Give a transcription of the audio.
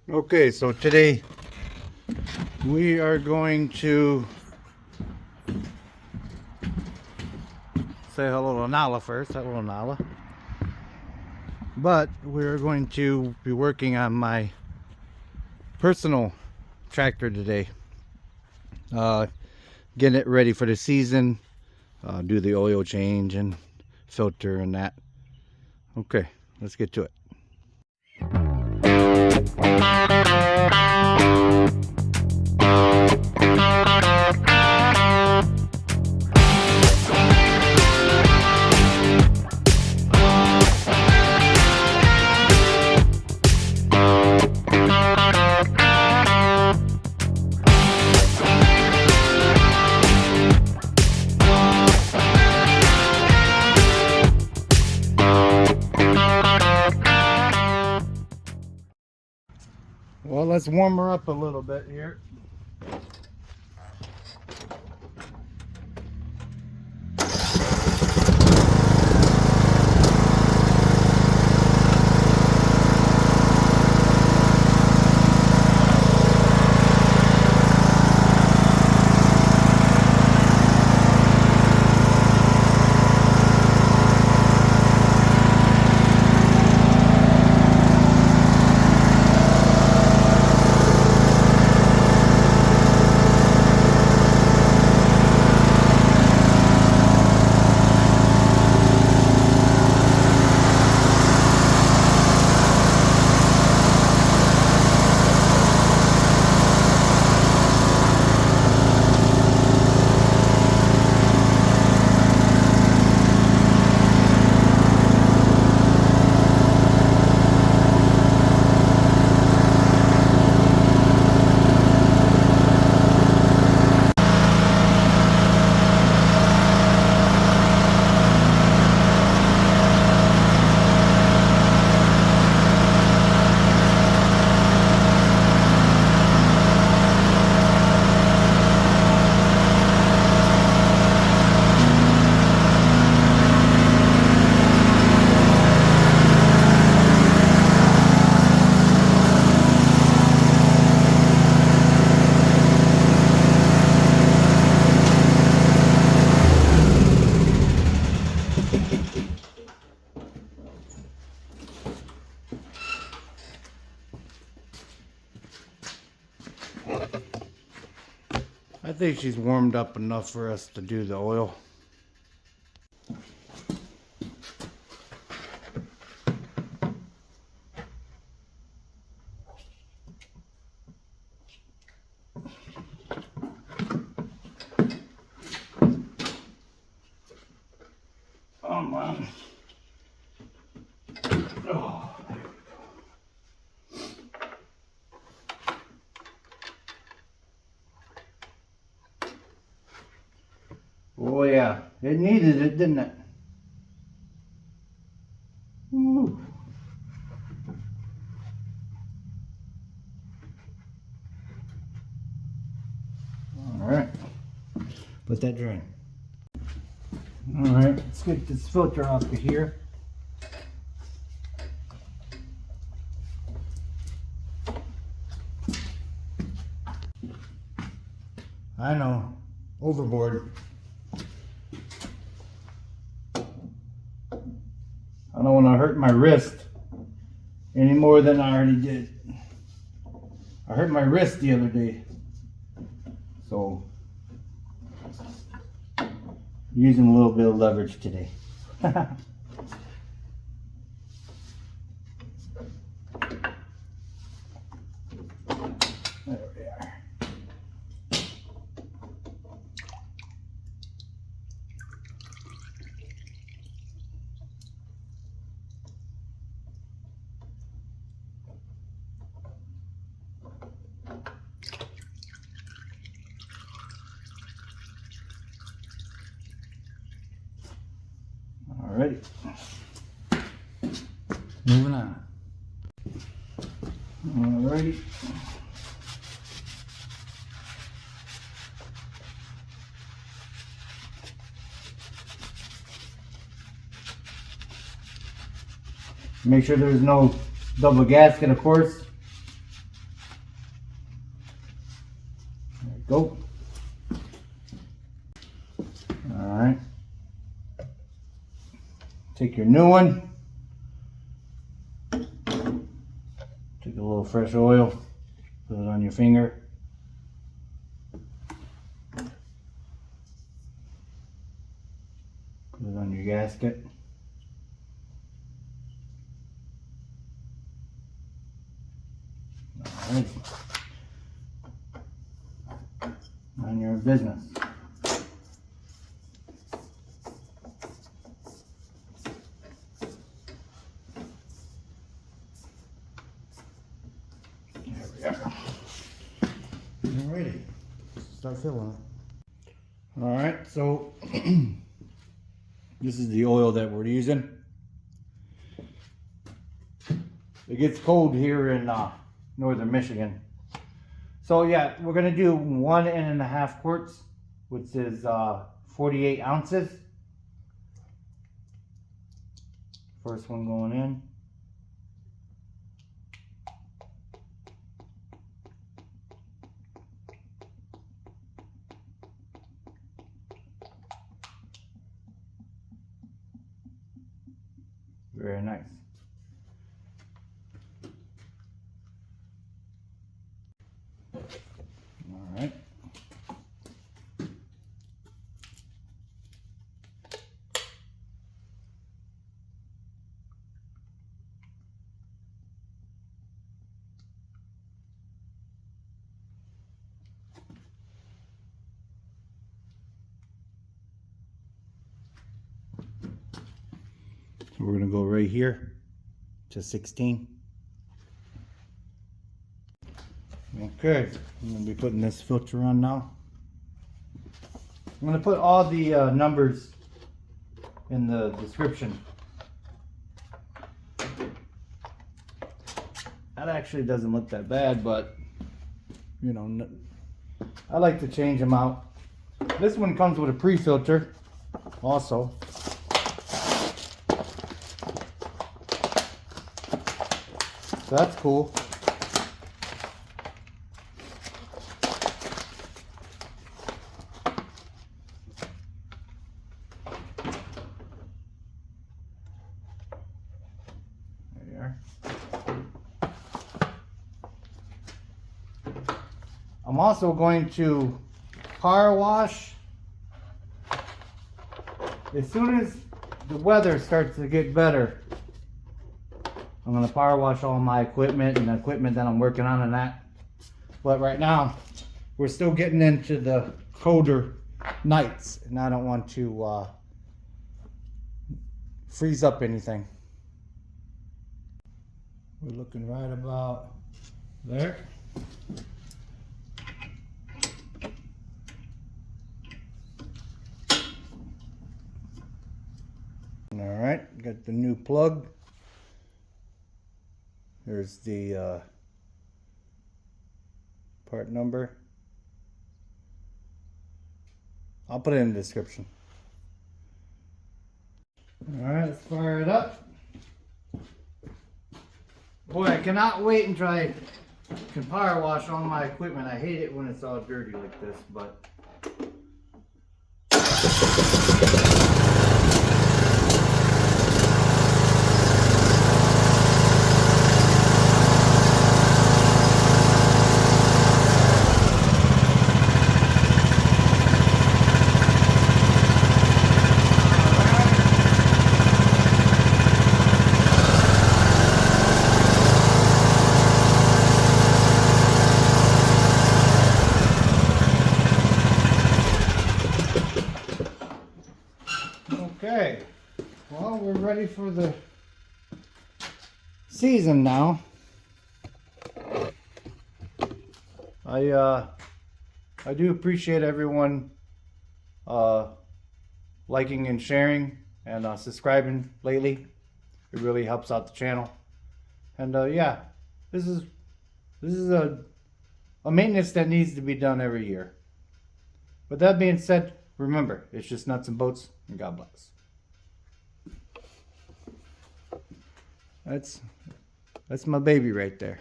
Okay, so today we are going to say hello to Nala first. Hello, Nala. But we're going to be working on my personal tractor today. Getting it ready for the season. Do the oil change and filter and that. Okay, let's get to it. Well, let's warm her up a little bit here. I think she's warmed up enough for us to do the oil. Come on. Oh. Oh yeah, it needed it, didn't it? Woo. All right, let that drain. All right, let's get this filter off of here. I know, overboard. I don't want to hurt my wrist any more than I already did. I hurt my wrist the other day. So, using a little bit of leverage today. There we are. Alrighty. Moving on. Alrighty. Make sure there's no double gasket, of course. go. All right. Take your new one. Take a little fresh oil. Put it on your finger. Put it on your gasket. Alright. On your business. There we are. Alrighty. Start filling it. Alright, so this is the oil that we're using. It gets cold here in northern Michigan. So yeah, we're gonna do 1.5 quarts, which is 48 ounces. First one going in. Very nice. All right. So we're going to go right here to 16. Okay, I'm going to be putting this filter on now. I'm going to put all the numbers in the description. That actually doesn't look that bad, but you know, I like to change them out. This one comes with a pre-filter also. So that's cool. There you are. I'm also going to power wash as soon as the weather starts to get better. I'm going to power wash all my equipment and the equipment that I'm working on and that. But right now, we're still getting into the colder nights, and I don't want to freeze up anything. We're looking right about there. All right, got the new plug. There's the part number. I'll put it in the description. All right, let's fire it up. Boy, I cannot wait until I can power wash all my equipment. I hate it when it's all dirty like this, but okay, well, we're ready for the season now. I do appreciate everyone liking and sharing and subscribing lately. It really helps out the channel. And yeah, this is a maintenance that needs to be done every year. With that being said, remember, it's just nuts and bolts, and God bless. That's my baby right there.